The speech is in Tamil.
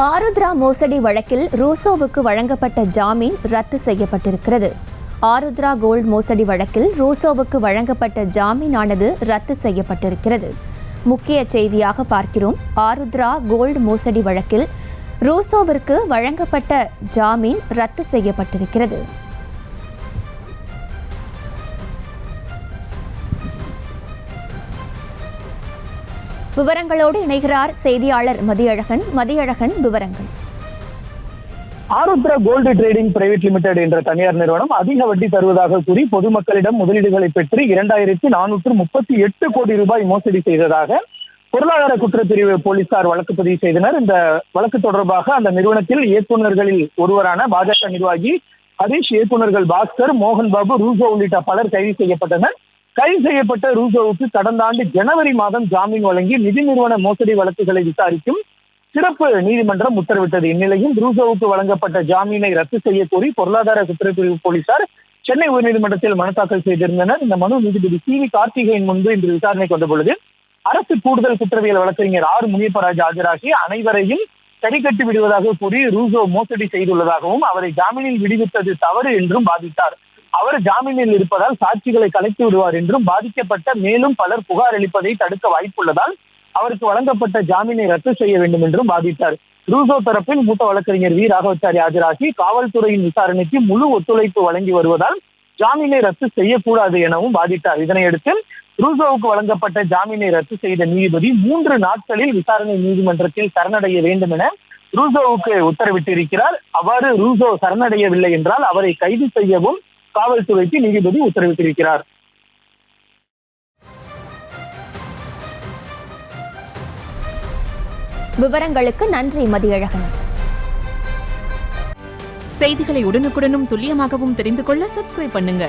ஆருத்ரா மோசடி வழக்கில் ரூசோவுக்கு வழங்கப்பட்ட ஜாமீன் ரத்து செய்யப்பட்டிருக்கிறது. ஆருத்ரா கோல்டு மோசடி வழக்கில் ரூசோவுக்கு வழங்கப்பட்ட ஜாமீனானது ரத்து செய்யப்பட்டிருக்கிறது. முக்கிய செய்தியாக பார்க்கிறோம். ஆருத்ரா கோல்டு மோசடி வழக்கில் ரூசோவிற்கு வழங்கப்பட்ட ஜாமீன் ரத்து செய்யப்பட்டிருக்கிறது. விவரங்களோடு இணைகிறார் செய்தியாளர் மதியழகன். விவரங்கள். Aarudhra gold trading private limited என்ற தனியார் நிறுவனம் அதிக வட்டி தருவதாக கூறி பொதுமக்களிடம் முதலீடுகளை பெற்று 2438 கோடி ரூபாய் மோசடி செய்ததாக பொருளாதார குற்றப்பிரிவு போலீசார் வழக்கு பதிவு செய்தனர். இந்த வழக்கு தொடர்பாக அந்த நிறுவனத்தில் இயக்குநர்களில் ஒருவரான பாஜக நிர்வாகி ஹரீஷ், இயக்குநர்கள் பாஸ்கர், மோகன் பாபு, ரூசோ உள்ளிட்ட பலர் கைது செய்யப்பட்டனர். கைது செய்யப்பட்ட ரூசோவுக்கு கடந்த ஆண்டு ஜனவரி மாதம் ஜாமீன் வழங்கி நிதி நிறுவன மோசடி வழக்குகளை விசாரிக்கும் சிறப்பு நீதிமன்றம் உத்தரவிட்டது. இந்நிலையில் ரூசோவுக்கு வழங்கப்பட்ட ஜாமீனை ரத்து செய்ய கோரி பொருளாதார குற்றப்பிரிவு போலீசார் சென்னை உயர்நீதிமன்றத்தில் மனு தாக்கல் செய்திருந்தனர். இந்த மனு நீதிபதி சி வி கார்த்திகேயன் முன்பு இன்று விசாரணை கொண்ட பொழுது அரசு கூடுதல் குற்றவியல் வழக்கறிஞர் ஆர் முனியப்பராஜ் ஆஜராகி அனைவரையும் சரிக்கட்டி விடுவதாக கூறி ரூசோ மோசடி செய்துள்ளதாகவும் அவரை ஜாமீனில் விடுவித்தது தவறு என்றும் வாதிட்டார். அவர் ஜாமீனில் இருப்பதால் சாட்சிகளை கலைத்து விடுவார் என்றும் பாதிக்கப்பட்ட மேலும் பலர் புகார் அளிப்பதை தடுக்க வாய்ப்புள்ளதால் அவருக்கு வழங்கப்பட்ட ஜாமீனை ரத்து செய்ய வேண்டும் என்றும் வாதிட்டார். ரூசோ தரப்பில் மூத்த வழக்கறிஞர் வி ராகவச்சாரி ஆஜராகி காவல்துறையின் விசாரணைக்கு முழு ஒத்துழைப்பு வழங்கி வருவதால் ஜாமீனை ரத்து செய்யக்கூடாது எனவும் வாதிட்டார். இதனையடுத்து ரூசோவுக்கு வழங்கப்பட்ட ஜாமீனை ரத்து செய்த நீதிபதி 3 நாட்களில் விசாரணை நீதிமன்றத்தில் சரணடைய வேண்டும் என ரூசோவுக்கு உத்தரவிட்டிருக்கிறார். அவ்வாறு ரூசோ சரணடையவில்லை என்றால் அவரை கைது செய்யவும் காவல்துறைக்கு நீதிபதி உத்தரவிட்டிருக்கிறார். விவரங்களுக்கு நன்றி மதியழகன். செய்திகளை உடனுக்குடனும் துல்லியமாகவும் தெரிந்து கொள்ள சப்ஸ்கிரைப் பண்ணுங்க.